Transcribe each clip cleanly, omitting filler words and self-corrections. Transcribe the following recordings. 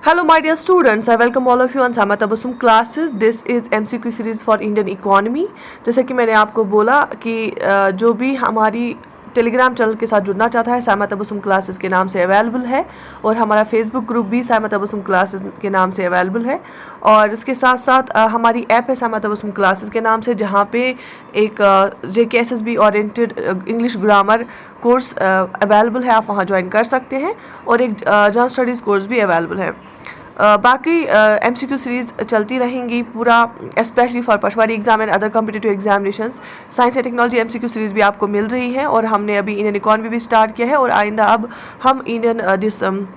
Hello, my dear students. I welcome all of you on Sama Tabassum classes. This is MCQ series for Indian economy. जैसे कि मैंने आपको बोला कि जो भी हमारी टेलीग्राम चैनल के साथ जुड़ना चाहता है सामा तबस्सुम क्लासेस के नाम से अवेलेबल है, और हमारा फेसबुक ग्रुप भी सामा तबस्सुम क्लासेस के नाम से अवेलेबल है। और इसके साथ साथ हमारी ऐप है सामा तबस्सुम क्लासेस के नाम से, जहाँ पे एक JKSSB oriented English grammar course available है, आप वहाँ ज्वाइन कर सकते हैं, और एक जनरल स्टडीज़ कोर्स भी अवेलेबल है। बाकी MCQ सीरीज़ चलती रहेंगी पूरा, specially for Patwari exam and other competitive examinations. Science and technology MCQ series भी आपको मिल रही है, और हमने अभी इंडियन इकॉनमी भी स्टार्ट किया है, और आइंदा अब हम इंडियन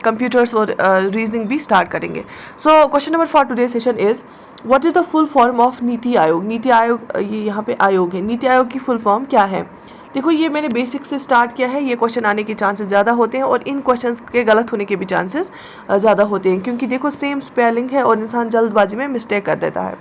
कंप्यूटर्स और रीजनिंग भी स्टार्ट करेंगे। So question number for today session is what is the full form of NITI Aayog. NITI Aayog, ये यहाँ पे आयोग है, नीति आयोग की फुल फॉर्म क्या है। देखो, ये मैंने बेसिक से स्टार्ट किया है, ये क्वेश्चन आने के चांसेस ज़्यादा होते हैं, और इन क्वेश्चंस के गलत होने के भी चांसेस ज़्यादा होते हैं, क्योंकि देखो सेम स्पेलिंग है और इंसान जल्दबाजी में मिस्टेक कर देता है।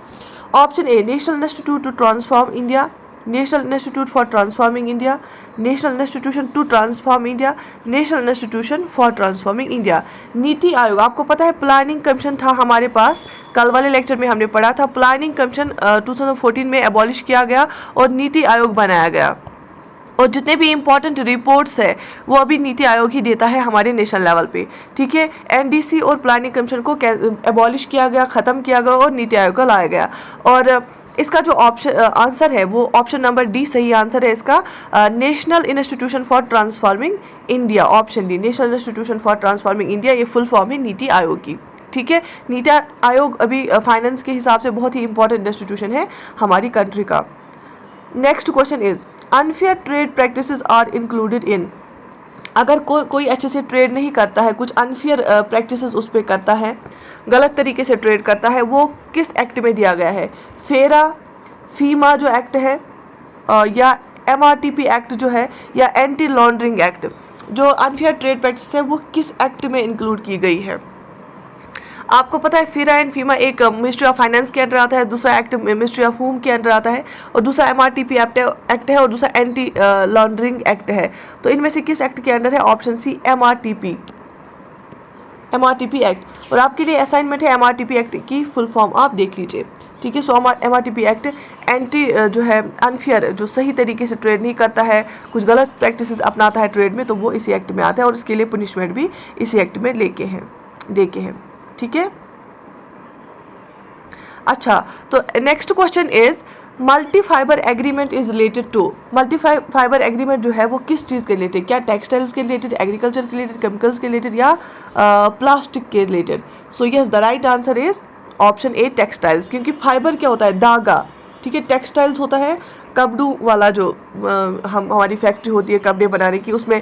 Option A, National Institute to Transform India, National Institute for Transforming India, National Institution to Transform India, National Institution for Transforming India. NITI Aayog, आपको पता है प्लानिंग कमीशन था हमारे पास, कल वाले लेक्चर में हमने पढ़ा था। प्लानिंग कमीशन 2014 में एबॉलिश किया गया और नीति आयोग बनाया गया, और जितने भी इंपॉर्टेंट रिपोर्ट्स है वो अभी नीति आयोग ही देता है हमारे नेशनल लेवल पे। ठीक है, NDC और प्लानिंग कमीशन को एबॉलिश किया गया, ख़त्म किया गया, और नीति आयोग को लाया गया। और इसका जो ऑप्शन आंसर है वो ऑप्शन नंबर डी सही आंसर है इसका, national Institution for Transforming India. Option D, national Institution for Transforming India, ये फुल फॉर्म है नीति आयोग की। ठीक है, नीति आयोग अभी फाइनेंस के हिसाब से बहुत ही इंपॉर्टेंट इंस्टीट्यूशन है हमारी कंट्री का। Next question is unfair trade practices are included in. अगर कोई अच्छे से ट्रेड नहीं करता है, कुछ अनफेयर प्रैक्टिसेस उस पर करता है, गलत तरीके से ट्रेड करता है, वो किस एक्ट में दिया गया है। फेरा, फीमा जो एक्ट है, या MRTP एक्ट जो है, या एंटी लॉन्ड्रिंग एक्ट। जो अनफेयर ट्रेड प्रैक्टिस है वो किस एक्ट में इंक्लूड की गई है। आपको पता है फेरा एंड फीमा एक मिनिस्ट्री ऑफ फाइनेंस के अंडर आता है, दूसरा एक्ट मिनिस्ट्री ऑफ होम के अंडर आता है, और दूसरा MRTP एक्ट है, और दूसरा एंटी लॉन्ड्रिंग एक्ट है। तो इनमें से किस एक्ट के अंडर है। Option C, MRTP act. और आपके लिए असाइनमेंट है MRTP एक्ट की फुल फॉर्म आप देख लीजिए। ठीक है, सो MRTP एक्ट एंटी जो है अनफेयर, जो सही तरीके से ट्रेड नहीं करता है, कुछ गलत प्रैक्टिसेस अपनाता है ट्रेड में, तो वो इसी एक्ट में आता है, और इसके लिए पनिशमेंट भी इसी एक्ट में देके हैं। ठीक है, अच्छा, तो next question is multi fibre agreement is related to. Multi fibre agreement जो है वो किस चीज़ के रिलेटेड, क्या टेक्सटाइल्स के रिलेटेड, एग्रीकल्चर के रिलेटेड, केमिकल्स के रिलेटेड, या प्लास्टिक के related. So yes, the right answer is option A, textiles, क्योंकि फाइबर क्या होता है, धागा। ठीक है, टेक्सटाइल्स होता है कपड़ू वाला, जो हमारी फैक्ट्री होती है कपड़े बनाने की, उसमें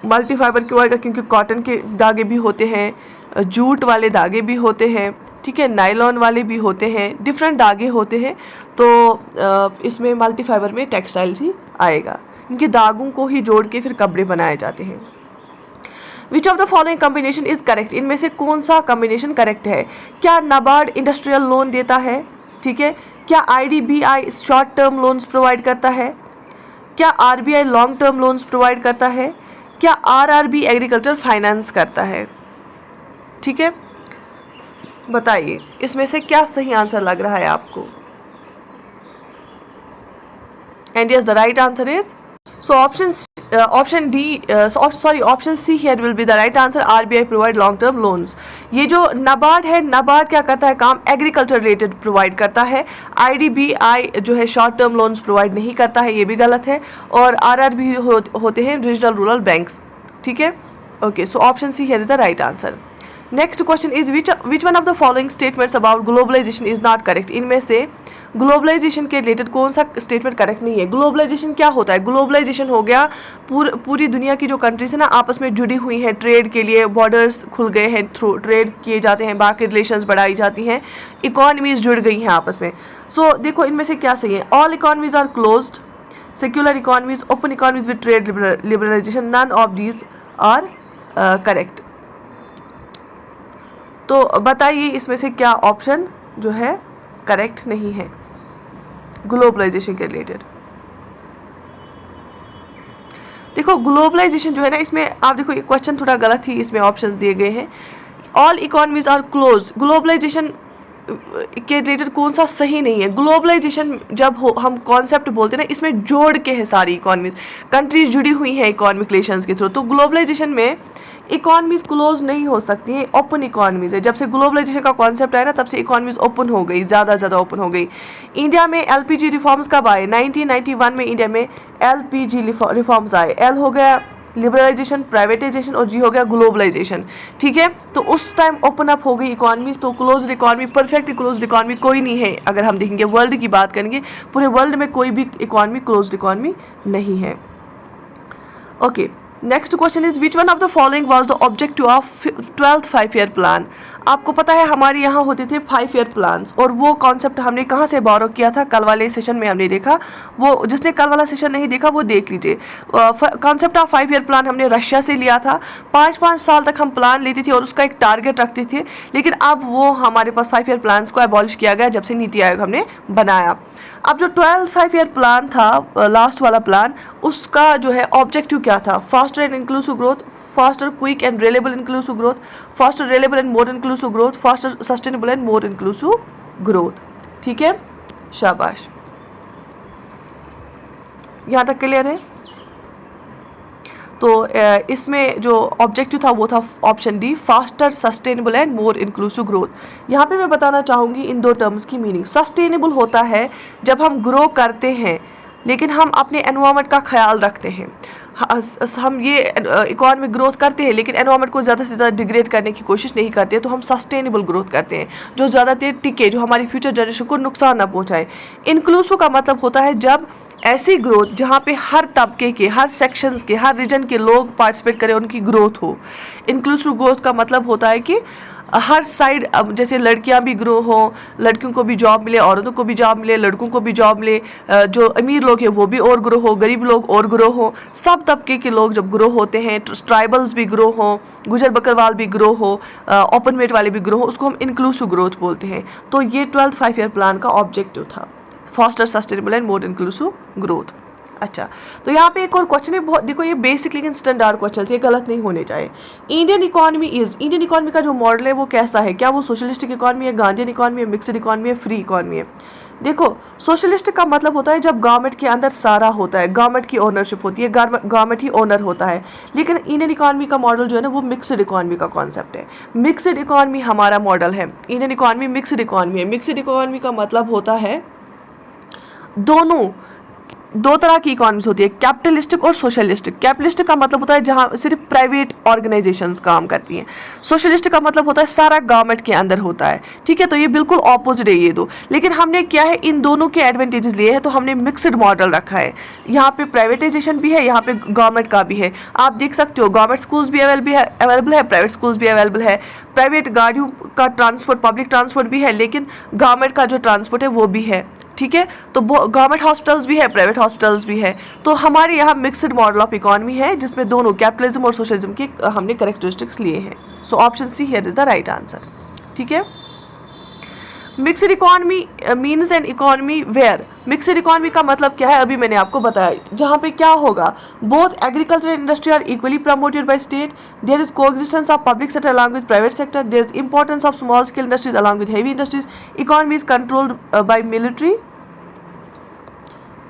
मल्टी फाइबर क्यों आएगा, क्योंकि कॉटन के धागे भी होते हैं, जूट वाले धागे भी होते हैं, ठीक है, नायलॉन वाले भी होते हैं, डिफरेंट धागे होते हैं, तो इसमें मल्टी फाइबर में टेक्सटाइल्स ही आएगा, क्योंकि धागों को ही जोड़ के फिर कपड़े बनाए जाते हैं। Which of the following combination is correct. इनमें से कौन सा कॉम्बिनेशन करेक्ट है। क्या नाबार्ड इंडस्ट्रियल लोन देता है। ठीक है, क्या IDBI short term loans provide करता है, क्या RBI long term loans provide करता है, क्या RRB एग्रीकल्चर फाइनेंस करता है। ठीक है, बताइए इसमें से क्या सही आंसर लग रहा है आपको। And yes, the right answer is, so option C here will be the right answer, RBI provide long term loans. ये जो नाबार्ड है, नाबार्ड क्या करता है काम, एग्रीकल्चर रिलेटेड प्रोवाइड करता है। IDBI जो है शॉर्ट टर्म लोन्स प्रोवाइड नहीं करता है, ये भी गलत है, और RRB होते हैं रीजनल रूरल बैंक्स। ठीक है, okay, so option C here is the right answer. Next question is which one of the following statements about globalisation is not correct. इनमें से ग्लोबलाइजेशन के रिलेटेड कौन सा स्टेटमेंट करेक्ट नहीं है। ग्लोबलाइजेशन क्या होता है। ग्लोबलाइजेशन हो गया पूरी दुनिया की जो कंट्रीज है ना आपस में जुड़ी हुई हैं, ट्रेड के लिए बॉर्डर्स खुल गए हैं, थ्रू ट्रेड किए जाते हैं, बाकी रिलेशंस बढ़ाई जाती हैं, इकोनॉमीज जुड़ गई हैं आपस में। सो देखो इनमें से क्या सही है। All economies are closed, secular economies, open economies with trade liberalisation, none of these are correct. तो बताइए इसमें से क्या ऑप्शन जो है करेक्ट नहीं है ग्लोबलाइजेशन के रिलेटेड। देखो ग्लोबलाइजेशन जो है ना, इसमें आप देखो ये क्वेश्चन थोड़ा गलत ही इसमें ऑप्शंस दिए गए हैं। All economies are close, globalisation के रिलेटेड कौन सा सही नहीं है? ग्लोबलाइजेशन जब हम कॉन्सेप्ट बोलते हैं ना, इसमें जोड़ के है सारी इकोनॉमीज, कंट्रीज जुड़ी हुई हैं इकोनॉमिक रिलेशंस के थ्रू। तो ग्लोबलाइजेशन में इकोनॉमीज क्लोज नहीं हो सकती हैं, ओपन इकोनॉमीज है। जब से ग्लोबलाइजेशन का कॉन्सेप्ट आया ना, तब से इकोनॉमीज ओपन हो गई, ज़्यादा ओपन हो गई। इंडिया में एलपीजी रिफॉर्म्स कब आए? 1991 में इंडिया में एलपीजी रिफॉर्म्स आए। एल हो गया लिबरलाइजेशन, प्राइवेटाइजेशन, और जी हो गया ग्लोबलाइजेशन। ठीक है, तो उस टाइम ओपन अप हो गई इकोनॉमीज। तो closed economy, perfectly closed economy कोई नहीं है। अगर हम देखेंगे वर्ल्ड की बात करेंगे, पूरे वर्ल्ड में कोई भी इकोनॉमी क्लोज्ड इकोनॉमी नहीं है। Okay, next question is which one of the following was the objective of 12th 5 year plan? आपको पता है हमारे यहाँ होते थे 5 ईयर प्लान्स, और वो कॉन्सेप्ट हमने कहाँ से बोरो किया था? कल वाले सेशन में हमने देखा। वो जिसने कल वाला सेशन नहीं देखा वो देख लीजिए। कॉन्सेप्ट ऑफ 5 ईयर प्लान हमने रशिया से लिया था। 5-5 साल तक हम प्लान लेते थे और उसका एक टारगेट रखते थे, लेकिन अब वो हमारे पास 5 ईयर प्लान्स को एबॉलिश किया गया जब से नीति आयोग हमने बनाया। अब जो 12th 5 ईयर प्लान था, लास्ट वाला प्लान, उसका जो है ऑब्जेक्टिव क्या था? Faster and inclusive growth, faster quick and reliable inclusive growth, faster reliable and more inclusive growth, faster sustainable and more inclusive growth. ठीक है, शाबाश, यहाँ तक क्लियर है? तो इसमें जो ऑब्जेक्टिव था वो था option D, faster sustainable and more inclusive growth. यहाँ पे मैं बताना चाहूँगी इन दो टर्म्स की मीनिंग। सस्टेनेबल होता है जब हम ग्रो करते हैं लेकिन हम अपने एनवायरनमेंट का ख्याल रखते हैं। हम ये इकोनॉमिक ग्रोथ करते हैं लेकिन एनवायरनमेंट को ज़्यादा से ज़्यादा डिग्रेड करने की कोशिश नहीं करते, तो हम सस्टेनेबल ग्रोथ करते हैं जो ज़्यादा देर टिके, जो हमारी फ्यूचर जनरेशन को नुकसान ना पहुँचाए। इंक्लूसिव का मतलब होता है जब ऐसी ग्रोथ जहाँ पे हर तबके के, हर सेक्शंस के, हर रीजन के लोग पार्टिसिपेट करें, उनकी ग्रोथ हो। इंक्लूसिव ग्रोथ का मतलब होता है कि हर साइड, अब जैसे लड़कियां भी ग्रो हो, लड़कियों को भी जॉब मिले, औरतों को भी जॉब मिले, लड़कों को भी जॉब मिले, जो अमीर लोग हैं वो भी और ग्रो हो, गरीब लोग और ग्रो हो, सब तबके के लोग जब ग्रो होते हैं, ट्राइबल्स भी ग्रो हो, गुजर बकरवाल भी ग्रो हो, ओपन वेट वाले भी ग्रो हो, उसको हम इंक्लूसिव ग्रोथ बोलते हैं। तो ये 12th 5 ईयर प्लान का ऑब्जेक्टिव था, faster sustainable and more inclusive growth. अच्छा, तो यहाँ पे एक और क्वेश्चन है, बहुत देखो ये बेसिक लेकिन स्टैंडर्ड क्वेश्चन, ये गलत नहीं होने चाहिए। इंडियन इकोनॉमी का जो मॉडल है वो कैसा है? क्या वो सोशलिस्टिक इकोनॉमी है, गांधीयन इकोनॉमी है, मिक्सड इकोनॉमी है, फ्री इकोनॉमी है? देखो, सोशलिस्टिक का मतलब होता है जब गवर्नमेंट के अंदर सारा होता है, गवर्नमेंट की ओनरशिप होती है, गवर्नमेंट ही ओनर होता है। लेकिन इंडियन इकोनॉमी का मॉडल जो है ना, वो मिक्सड इकोनॉमी का कॉन्सेप्ट है। मिक्सड इकोनॉमी हमारा मॉडल है। इंडियन इकोनॉमी मिक्सड इकोनॉमी है। मिक्सड इकोनॉमी का मतलब होता है दो तरह की इकोनॉमीज होती है, कैपिटलिस्टिक और सोशलिस्टिक। कैपिटलिस्टिक का मतलब होता है जहां सिर्फ प्राइवेट ऑर्गेनाइजेशंस काम करती हैं। सोशलिस्टिक का मतलब होता है सारा गवर्नमेंट के अंदर होता है। ठीक है, तो ये बिल्कुल ऑपोजिट है ये दो। लेकिन हमने क्या है, इन दोनों के एडवांटेजेस लिए हैं, तो हमने मिक्सड मॉडल रखा है। यहाँ पे प्राइवेटाइजेशन भी है, यहाँ पे गवर्नमेंट का भी है। आप देख सकते हो गवर्नमेंट स्कूल्स भी अवेलेबल है, प्राइवेट स्कूल्स भी अवेलेबल है, प्राइवेट गाड़ियों का ट्रांसपोर्ट, पब्लिक ट्रांसपोर्ट भी है, लेकिन गवर्नमेंट का जो ट्रांसपोर्ट है वो भी है। ठीक है, तो गवर्नमेंट हॉस्पिटल्स भी है, प्राइवेट हॉस्पिटल्स भी है। तो हमारे यहाँ मिक्सड मॉडल ऑफ इकोनॉमी है जिसमें दोनों कैपिटलिज्म और सोशलिज्म के हमने कैरेक्टरिस्टिक्स लिए हैं। So option C here is the right answer. ठीक है, mixed economy means an economy where, mixed economy का मतलब क्या है अभी मैंने आपको बताया, जहाँ पे क्या होगा, both agriculture and industry are equally promoted by state, there is coexistence of public sector along with private sector, there is importance of small scale industries along with heavy industries, economy is controlled by military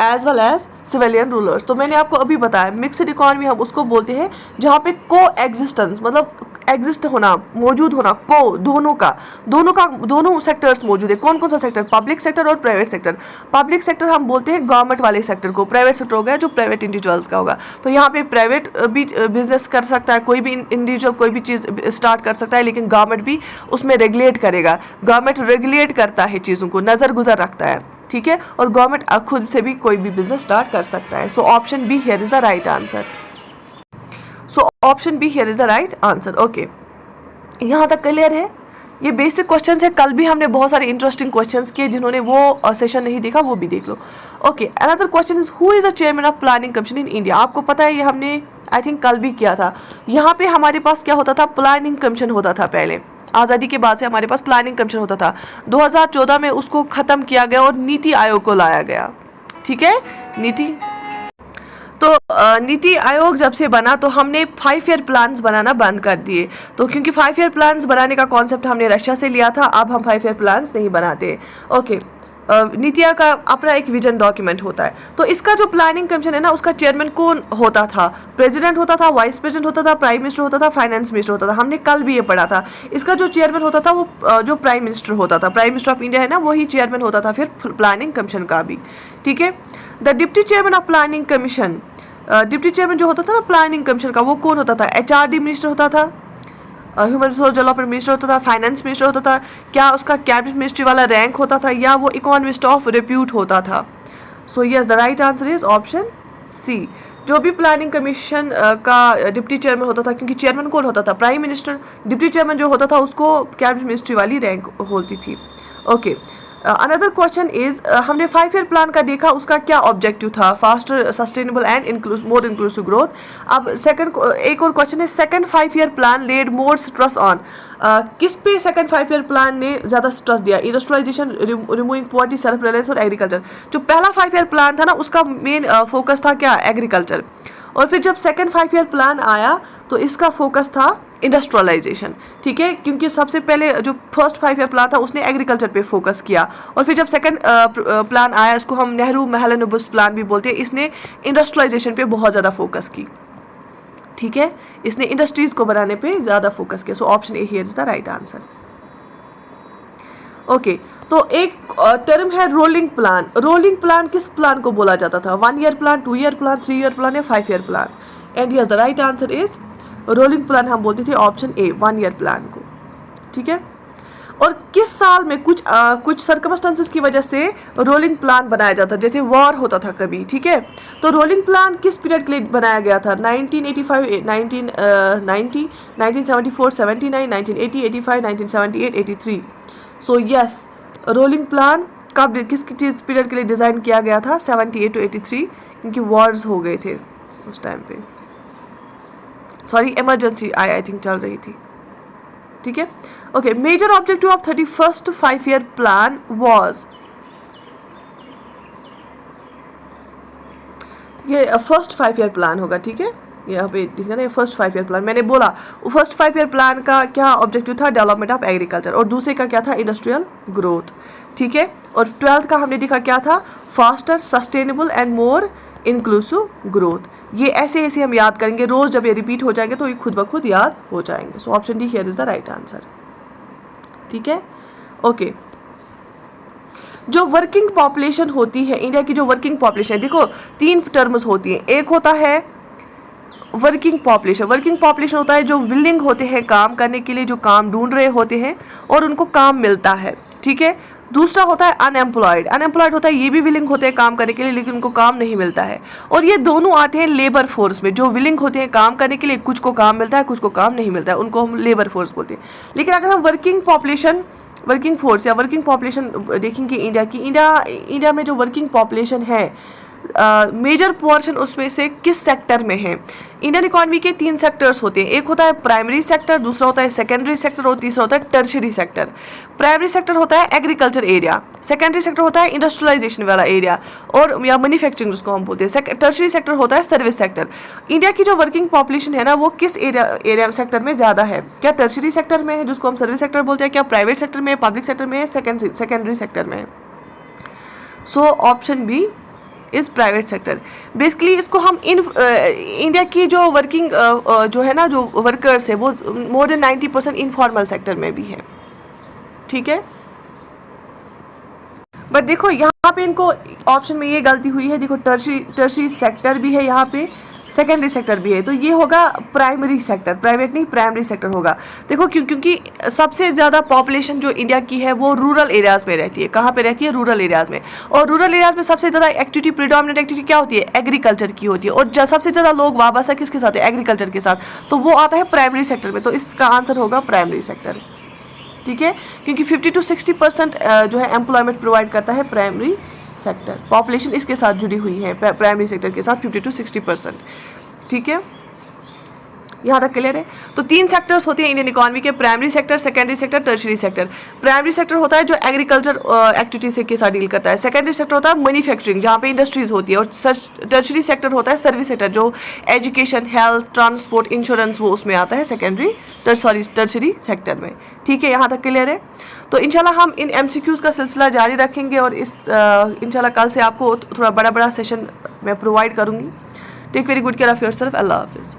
as well as civilian rulers. तो मैंने आपको अभी बताया mixed economy हम उसको बोलते हैं जहाँ पे को एग्जिस्टेंस, मतलब एग्जिस्ट होना, मौजूद होना, दोनों सेक्टर्स मौजूद है। कौन कौन सा सेक्टर? पब्लिक सेक्टर और प्राइवेट सेक्टर। पब्लिक सेक्टर हम बोलते हैं गवर्नमेंट वाले सेक्टर को, प्राइवेट सेक्टर हो गया जो प्राइवेट इंडिविजुअल्स का होगा। तो यहाँ पे प्राइवेट भी बिजनेस कर सकता है, कोई भी इंडिविजुअल कोई भी चीज़ स्टार्ट कर सकता है, लेकिन गवर्नमेंट भी उसमें रेगुलेट करेगा। गवर्नमेंट रेगुलेट करता है चीज़ों को, नज़र गुजर रखता है। ठीक है, और गवर्नमेंट खुद से भी कोई भी बिजनेस स्टार्ट कर सकता है। सो option be here is the right answer. So option be here is the right answer. Okay, यहाँ तक क्लियर है? ये बेसिक क्वेश्चंस है। कल भी हमने बहुत सारे इंटरेस्टिंग क्वेश्चंस किए, जिन्होंने वो सेशन नहीं देखा वो भी देख लो। Okay, another question is who is the chairman of planning commission in India? आपको पता है ये हमने आई थिंक कल भी किया था। यहाँ पे हमारे पास क्या होता था, प्लानिंग कमीशन होता था पहले। आज़ादी के बाद से हमारे पास प्लानिंग कमीशन होता था। 2014 में उसको ख़त्म किया गया और नीति आयोग को लाया गया। ठीक है, नीति तो नीति आयोग जब से बना तो हमने 5 ईयर प्लान्स बनाना बंद कर दिए। तो क्योंकि 5 ईयर प्लान्स बनाने का कॉन्सेप्ट हमने रशिया से लिया था, अब हम 5 ईयर प्लान्स नहीं बनाते। ओके, नीति आयोग का अपना एक विजन डॉक्यूमेंट होता है। तो इसका जो प्लानिंग कमीशन है ना, उसका चेयरमैन कौन होता था? प्रेसिडेंट होता था, वाइस प्रेसिडेंट होता था, प्राइम मिनिस्टर होता था, फाइनेंस मिनिस्टर होता था। हमने कल भी ये पढ़ा था। इसका जो चेयरमैन होता था वो जो प्राइम मिनिस्टर होता था, प्राइम मिनिस्टर ऑफ इंडिया है ना, वही चेयरमैन होता था फिर प्लानिंग कमीशन का भी। ठीक है। The deputy chairman of planning commission, deputy chairman जो होता था ना प्लानिंग कमीशन का, वो कौन होता था? HRD मिनिस्टर होता था, ह्यूमन रिसोर्स डेवलपमेंट मिनिस्टर होता था, फाइनेंस मिनिस्टर होता था। क्या उसका कैबिनेट मिनिस्ट्री वाला रैंक होता था, या वो इकोनॉमिस्ट ऑफ रिप्यूट होता था? So yes, the right answer is option C. जो भी प्लानिंग कमीशन का डिप्टी चेयरमैन होता था, क्योंकि चेयरमैन कौन होता था? Prime minister. डिप्टी चेयरमैन जो होता था उसको कैबिनेट मिनिस्ट्री वाली रैंक होती थी। ओके, अनदर क्वेश्चन इज, हमने 5 ईयर प्लान का देखा, उसका क्या ऑब्जेक्टिव था? Faster, sustainable and more inclusive growth. अब सेकंड एक और क्वेश्चन है, second 5 year plan led more stress on, किस पे सेकंड 5 ईयर प्लान ने ज्यादा स्ट्रेस दिया? Industrialisation, removing poverty, self reliance और एग्रीकल्चर। जो पहला 5 ईयर प्लान था ना, उसका मेन फोकस था क्या? एग्रीकल्चर। और फिर जब सेकंड 5 ईयर प्लान आया तो इसका फोकस था इंडस्ट्रियलाइजेशन। ठीक है, क्योंकि सबसे पहले जो फर्स्ट 5 ईयर प्लान था उसने एग्रीकल्चर पे फोकस किया, और फिर जब सेकंड प्लान आया, इसको हम नेहरू महलनोबिस प्लान भी बोलते हैं, इसने इंडस्ट्रियलाइजेशन पे बहुत ज़्यादा फोकस की। ठीक है, इसने इंडस्ट्रीज को बनाने पे ज़्यादा फोकस किया। So option A here is the right answer. Okay, तो एक टर्म है रोलिंग प्लान। रोलिंग प्लान किस प्लान को बोला जाता था? 1 year plan, 2 year plan, 3 year plan या 5 year plan? And yes, the right answer is rolling plan हम बोलते थे, ऑप्शन ए, 1 ईयर प्लान को। ठीक है। और किस साल में कुछ सर्कमस्टेंसेस की वजह से रोलिंग प्लान बनाया जाता, जैसे वॉर होता था कभी। ठीक है, तो रोलिंग प्लान किस पीरियड के लिए बनाया गया था? 1985, 1990, 1974, 79, 1980, 85, 1978, 83। सो यस, रोलिंग प्लान कब, किस चीज़ पीरियड के लिए डिज़ाइन किया गया था? 78 to 83, क्योंकि वॉर्स हो गए थे उस टाइम पे। सॉरी, इमरजेंसी आई थिंक चल रही थी। ठीक है। Okay, major objective of 31st 5 year plan was, ये फर्स्ट 5 ईयर प्लान होगा। ठीक है, यहाँ पे दिखा ना, फर्स्ट 5 ईयर प्लान। मैंने बोला फर्स्ट 5 ईयर प्लान का क्या ऑब्जेक्टिव था? Development of agriculture. और दूसरे का क्या था? Industrial growth. ठीक है। और 12th का हमने देखा क्या था? Faster, sustainable and more inclusive growth. ये ऐसे ऐसे हम याद करेंगे, रोज जब ये रिपीट हो जाएंगे तो ये खुद ब खुद याद हो जाएंगे। So option D here is the right answer. ठीक है। ओके, जो वर्किंग पॉपुलेशन होती है इंडिया की, जो वर्किंग पॉपुलेशन है, देखो 3 टर्म्स होती हैं। एक होता है वर्किंग पॉपुलेशन। वर्किंग पॉपुलेशन होता है जो विलिंग होते हैं काम करने के लिए, जो काम ढूंढ रहे होते हैं और उनको काम मिलता है। ठीक है। दूसरा होता है अनएम्प्लॉयड। अनएम्प्लॉयड होता है, ये भी विलिंग होते हैं काम करने के लिए लेकिन उनको काम नहीं मिलता है। और ये दोनों आते हैं लेबर फोर्स में, जो विलिंग होते हैं काम करने के लिए, कुछ को काम मिलता है, कुछ को काम नहीं मिलता है, उनको हम लेबर फोर्स बोलते हैं। लेकिन अगर हम वर्किंग पॉपुलेशन, वर्किंग फोर्स या वर्किंग पॉपुलेशन देखेंगे इंडिया की, इंडिया में जो वर्किंग पॉपुलेशन है, मेजर पोर्शन उसमें से किस सेक्टर में है? इंडियन इकोनॉमी के 3 सेक्टर्स होते हैं। एक होता है प्राइमरी सेक्टर, दूसरा होता है सेकेंडरी सेक्टर और तीसरा होता है टर्शियरी सेक्टर। प्राइमरी सेक्टर होता है एग्रीकल्चर एरिया, सेकेंडरी सेक्टर होता है इंडस्ट्रियलाइजेशन वाला एरिया और या मैन्युफैक्चरिंग जिसको हम बोलते हैं। टर्शियरी सेक्टर होता है सर्विस सेक्टर। इंडिया की जो वर्किंग पॉपुलेशन है ना, वो किस एरिया सेक्टर में ज़्यादा है? क्या टर्शियरी सेक्टर में है जिसको हम सर्विस सेक्टर बोलते हैं, क्या प्राइवेट सेक्टर में, पब्लिक सेक्टर में, सेकेंडरी सेक्टर में? So option B is private sector. Basically इसको हम इंडिया की जो वर्किंग जो है ना, जो वर्कर्स है, वो मोर देन 90% इनफॉर्मल सेक्टर में भी है। ठीक है। बट देखो यहाँ पे इनको ऑप्शन में ये गलती हुई है, देखो टर्शियरी सेक्टर भी है यहाँ पे, सेकेंडरी सेक्टर भी है, तो ये होगा प्राइमरी सेक्टर, प्राइवेट नहीं प्राइमरी सेक्टर होगा। देखो क्योंकि सबसे ज़्यादा पॉपुलेशन जो इंडिया की है वो रूरल एरियाज़ में रहती है। कहाँ पे रहती है? रूरल एरियाज़ में। और रूरल एरियाज़ में सबसे ज़्यादा एक्टिविटी, प्रीडोमिनेंट एक्टिविटी क्या होती है? एग्रीकल्चर की होती है। और सबसे ज़्यादा लोग वाबस्ता किसके साथ है? एग्रीकल्चर के साथ। तो वो आता है प्राइमरी सेक्टर में, तो इसका आंसर होगा प्राइमरी सेक्टर। ठीक है, क्योंकि 50 to 60% जो है एम्प्लॉयमेंट प्रोवाइड करता है प्राइमरी सेक्टर। पॉपुलेशन इसके साथ जुड़ी हुई है, प्राइमरी सेक्टर के साथ 50 to 60%। ठीक है। यहाँ तक क्लियर है। तो 3 सेक्टर्स होते हैं इंडियन इकोनॉमी के, primary sector, secondary sector, tertiary sector. Primary sector होता है जो एग्रीकल्चर एक्टिविटी से के साथ डील करता है। सेकेंडरी सेक्टर होता है मैन्युफैक्चरिंग, जहाँ पे इंडस्ट्रीज होती है। और टर्शरी सेक्टर होता है सर्विस सेक्टर, जो एजुकेशन, हेल्थ, ट्रांसपोर्ट, इंश्योरेंस, वो उसमें आता है टर्शरी सेक्टर में। ठीक है, यहाँ तक क्लियर है। तो इंशाल्लाह हम इन MCQs का सिलसिला जारी रखेंगे और इस इंशाल्लाह कल से आपको थोड़ा बड़ा सेशन मैं प्रोवाइड करूँगी। Take very good care of yourself. अल्लाह हाफिज़।